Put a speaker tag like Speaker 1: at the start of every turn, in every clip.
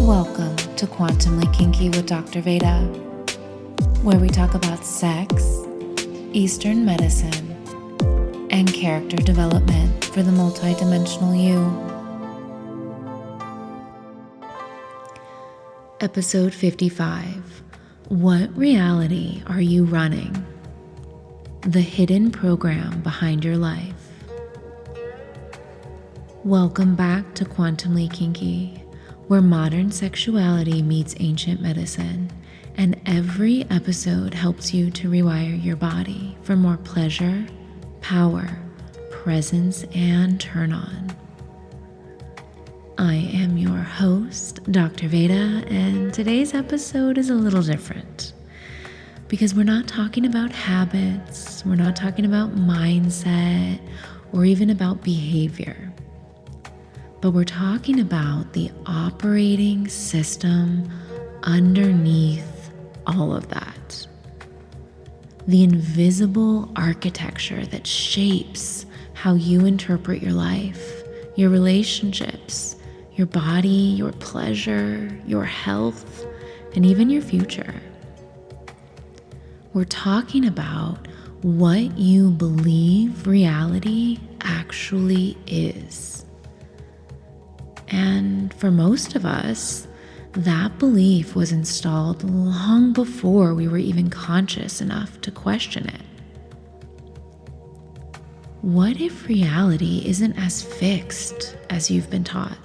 Speaker 1: Welcome to Quantumly Kinky with Dr. Veda, where we talk about sex, Eastern medicine, and character development for the multidimensional you. Episode 55. What reality are you running? The hidden program behind your life. Welcome back to Quantumly Kinky, where modern sexuality meets ancient medicine, and every episode helps you to rewire your body for more pleasure, power, presence, and turn on. I am your host, Dr. Veda, and today's episode is a little different because we're not talking about habits, we're not talking about mindset, or even about behavior. But we're talking about the operating system underneath all of that. The invisible architecture that shapes how you interpret your life, your relationships, your body, your pleasure, your health, and even your future. We're talking about what you believe reality actually is. And for most of us, that belief was installed long before we were even conscious enough to question it. What if reality isn't as fixed as you've been taught?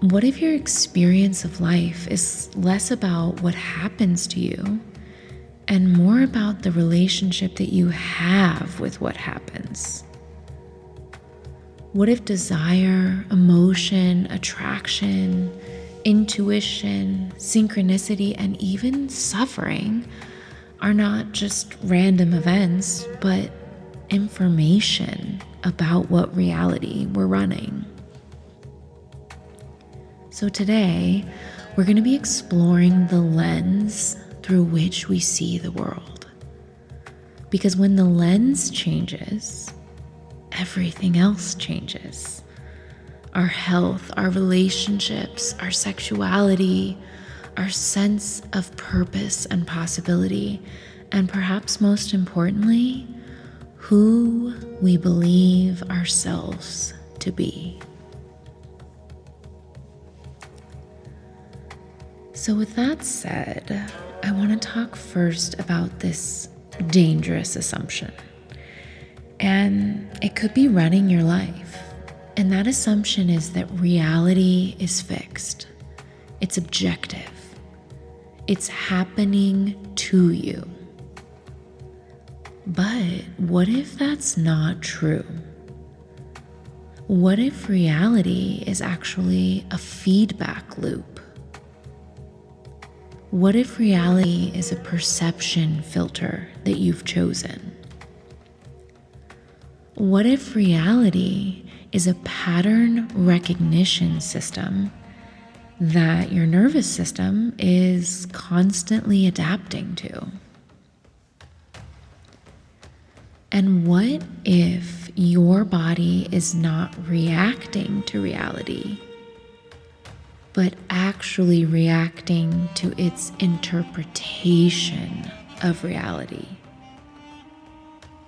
Speaker 1: What if your experience of life is less about what happens to you and more about the relationship that you have with what happens? What if desire, emotion, attraction, intuition, synchronicity, and even suffering are not just random events, but information about what reality we're running? So today, we're going to be exploring the lens through which we see the world. Because when the lens changes, everything else changes. Our health, our relationships, our sexuality, our sense of purpose and possibility, and perhaps most importantly, who we believe ourselves to be. So with that said, I want to talk first about this dangerous assumption. And it could be running your life. And that assumption is that reality is fixed. It's objective. It's happening to you. But what if that's not true? What if reality is actually a feedback loop? What if reality is a perception filter that you've chosen? What if reality is a pattern recognition system that your nervous system is constantly adapting to? And what if your body is not reacting to reality, but actually reacting to its interpretation of reality?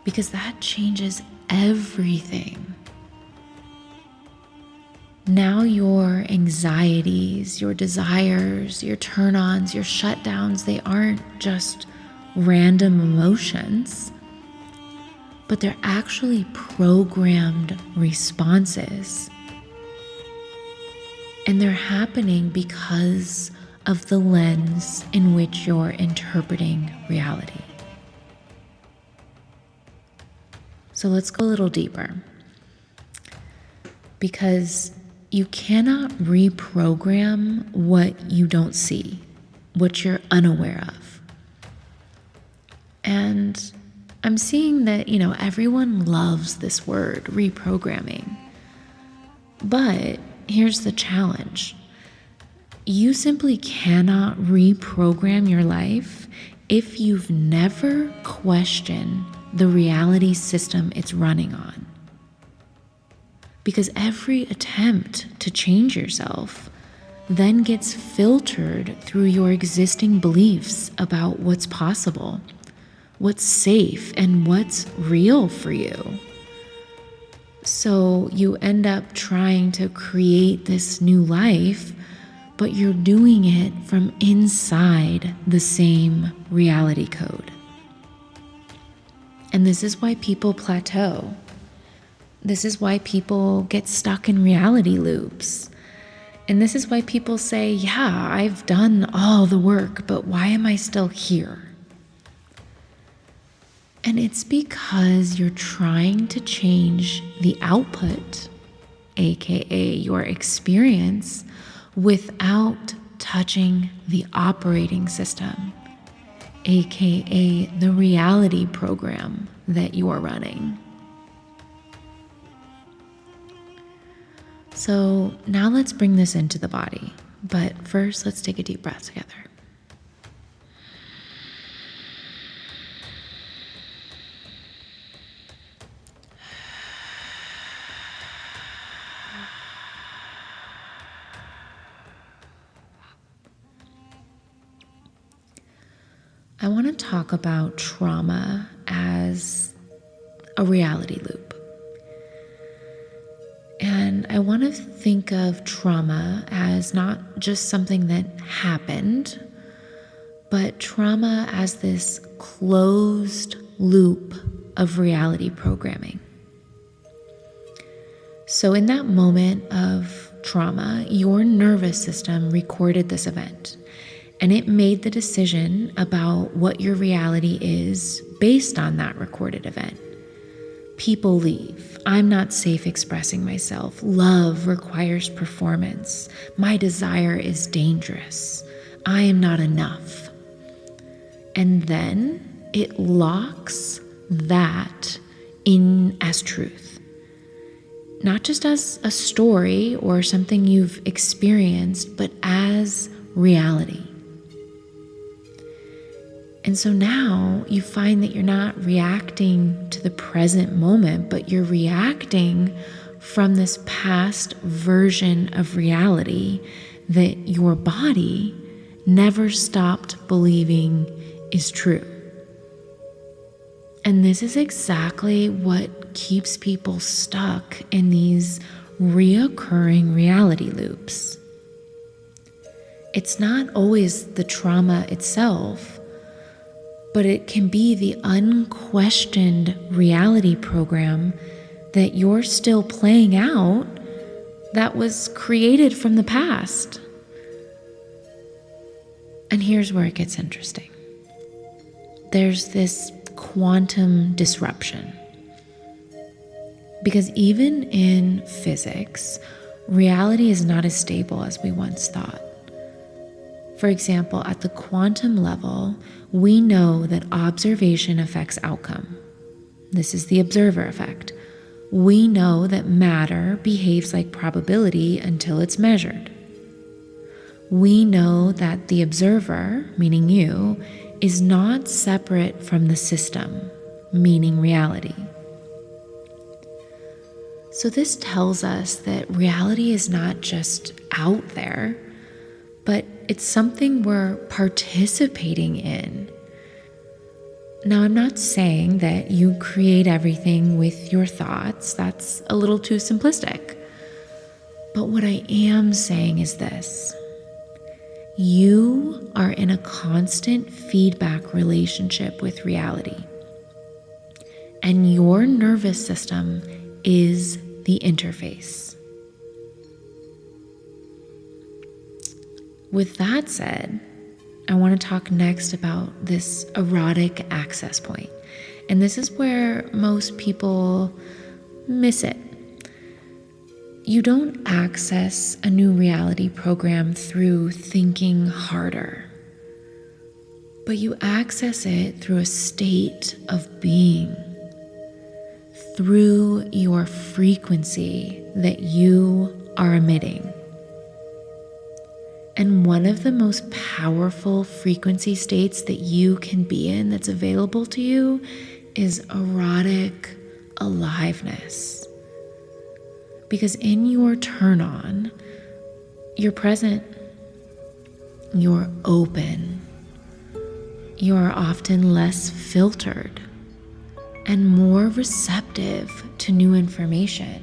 Speaker 1: Because that changes everything. Now your anxieties, your desires, your turn-ons, your shutdowns, they aren't just random emotions, but they're actually programmed responses. And they're happening because of the lens in which you're interpreting reality. So let's go a little deeper, because you cannot reprogram what you don't see, what you're unaware of. And I'm seeing that, everyone loves this word, reprogramming. But here's the challenge. You simply cannot reprogram your life if you've never questioned the reality system it's running on. because every attempt to change yourself then gets filtered through your existing beliefs about what's possible, what's safe, and what's real for you. So you end up trying to create this new life, but you're doing it from inside the same reality code. And this is why people plateau. This is why people get stuck in reality loops. And this is why people say, yeah, I've done all the work, but why am I still here? And it's because you're trying to change the output, aka your experience, without touching the operating system, aka the reality program that you are running. So now let's bring this into the body. But first, let's take a deep breath together. I want to talk about trauma as a reality loop. And I want to think of trauma as not just something that happened, but trauma as this closed loop of reality programming. So in that moment of trauma, your nervous system recorded this event, and it made the decision about what your reality is based on that recorded event. People leave. I'm not safe expressing myself. Love requires performance. My desire is dangerous. I am not enough. And then it locks that in as truth. Not just as a story or something you've experienced, but as reality. And so now you find that you're not reacting to the present moment, but you're reacting from this past version of reality that your body never stopped believing is true. And this is exactly what keeps people stuck in these reoccurring reality loops. It's not always the trauma itself, but it can be the unquestioned reality program that you're still playing out that was created from the past. And here's where it gets interesting. There's this quantum disruption. Because even in physics, reality is not as stable as we once thought. For example, at the quantum level, we know that observation affects outcome. This is the observer effect. We know that matter behaves like probability until it's measured. We know that the observer, meaning you, is not separate from the system, meaning reality. So this tells us that reality is not just out there, but it's something we're participating in. Now, I'm not saying that you create everything with your thoughts. That's a little too simplistic. But what I am saying is this. You are in a constant feedback relationship with reality. And your nervous system is the interface. With that said, I want to talk next about this erotic access point. And this is where most people miss it. You don't access a new reality program through thinking harder, but you access it through a state of being, through your frequency that you are emitting. And one of the most powerful frequency states that you can be in that's available to you is erotic aliveness. Because in your turn on, you're present, you're open, you're often less filtered and more receptive to new information.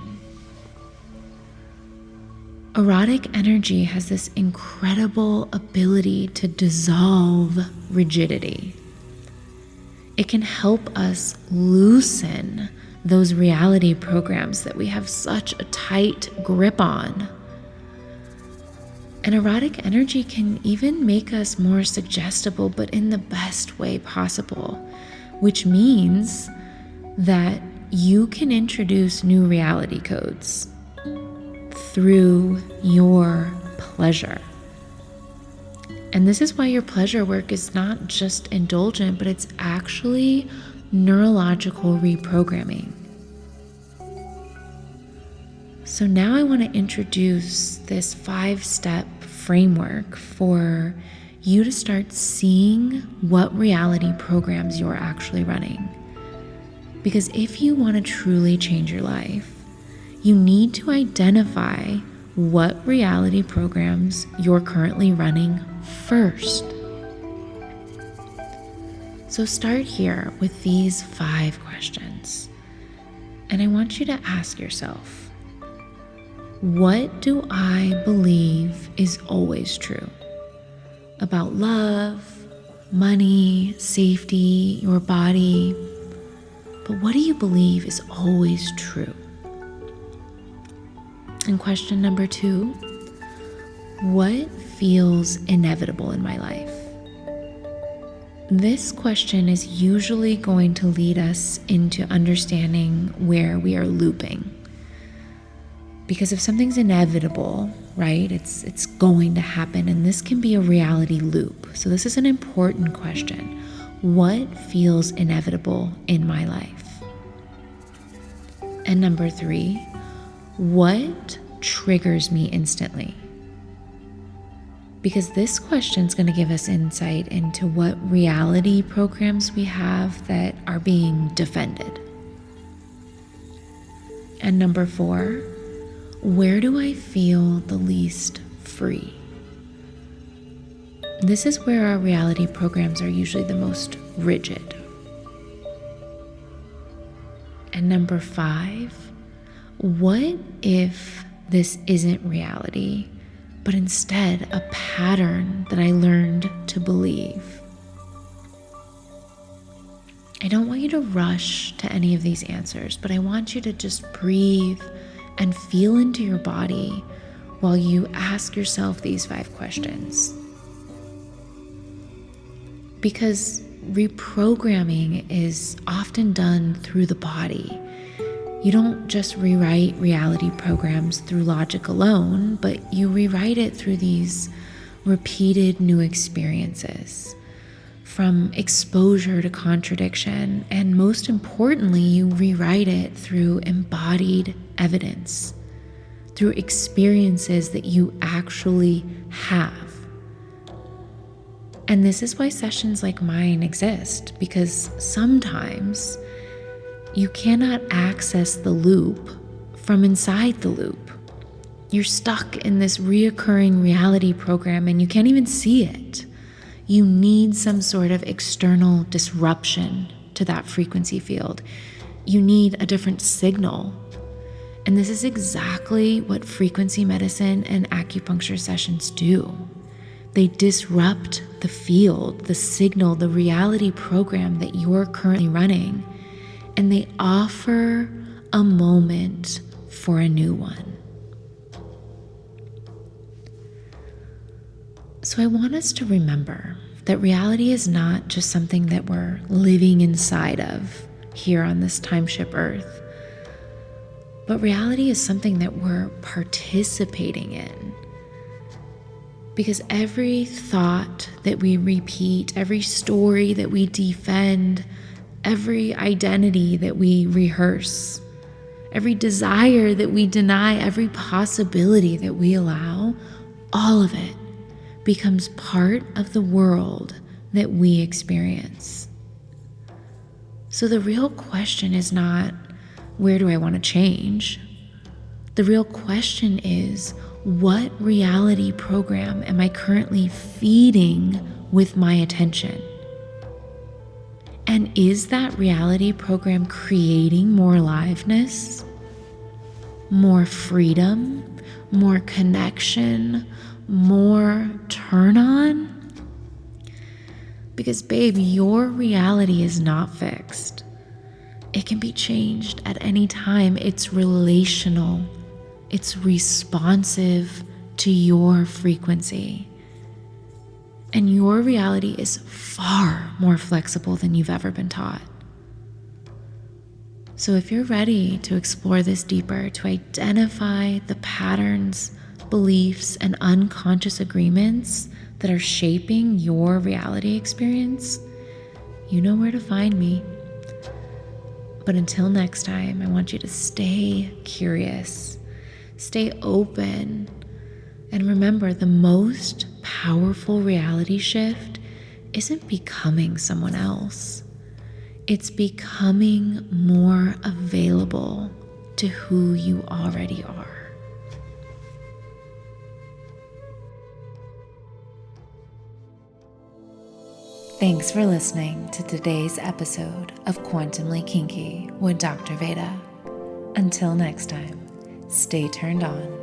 Speaker 1: Erotic energy has this incredible ability to dissolve rigidity. It can help us loosen those reality programs that we have such a tight grip on. And erotic energy can even make us more suggestible, but in the best way possible, which means that you can introduce new reality codes through your pleasure. And this is why your pleasure work is not just indulgent, but it's actually neurological reprogramming. So now I want to introduce this 5-step framework for you to start seeing what reality programs you're actually running. Because if you want to truly change your life, you need to identify what reality programs you're currently running first. So start here with these 5 questions. And I want you to ask yourself, what do I believe is always true about love, money, safety, your body? But what do you believe is always true? And question number 2, what feels inevitable in my life? This question is usually going to lead us into understanding where we are looping. Because if something's inevitable, right, it's going to happen, and this can be a reality loop. So this is an important question. What feels inevitable in my life? And number 3, what triggers me instantly? Because this question is going to give us insight into what reality programs we have that are being defended. And number 4, where do I feel the least free? This is where our reality programs are usually the most rigid. And number 5, what if this isn't reality, but instead a pattern that I learned to believe? I don't want you to rush to any of these answers, but I want you to just breathe and feel into your body while you ask yourself these 5 questions. Because reprogramming is often done through the body. You don't just rewrite reality programs through logic alone, but you rewrite it through these repeated new experiences, from exposure to contradiction, and most importantly, you rewrite it through embodied evidence, through experiences that you actually have. And this is why sessions like mine exist, because sometimes you cannot access the loop from inside the loop. You're stuck in this reoccurring reality program and you can't even see it. You need some sort of external disruption to that frequency field. You need a different signal. And this is exactly what frequency medicine and acupuncture sessions do. They disrupt the field, the signal, the reality program that you're currently running, and they offer a moment for a new one. So I want us to remember that reality is not just something that we're living inside of here on this timeship earth, but reality is something that we're participating in. Because every thought that we repeat, every story that we defend, every identity that we rehearse, every desire that we deny, every possibility that we allow, all of it becomes part of the world that we experience. So the real question is not, where do I want to change? The real question is, what reality program am I currently feeding with my attention? And is that reality program creating more aliveness, more freedom, more connection, more turn on? Because babe, your reality is not fixed. It can be changed at any time. It's relational. It's responsive to your frequency. And your reality is far more flexible than you've ever been taught. So if you're ready to explore this deeper, to identify the patterns, beliefs, and unconscious agreements that are shaping your reality experience, you know where to find me. But until next time, I want you to stay curious, stay open, and remember, the most powerful reality shift isn't becoming someone else. It's becoming more available to who you already are. Thanks for listening to today's episode of Quantumly Kinky with Dr. Veda. Until next time, stay turned on.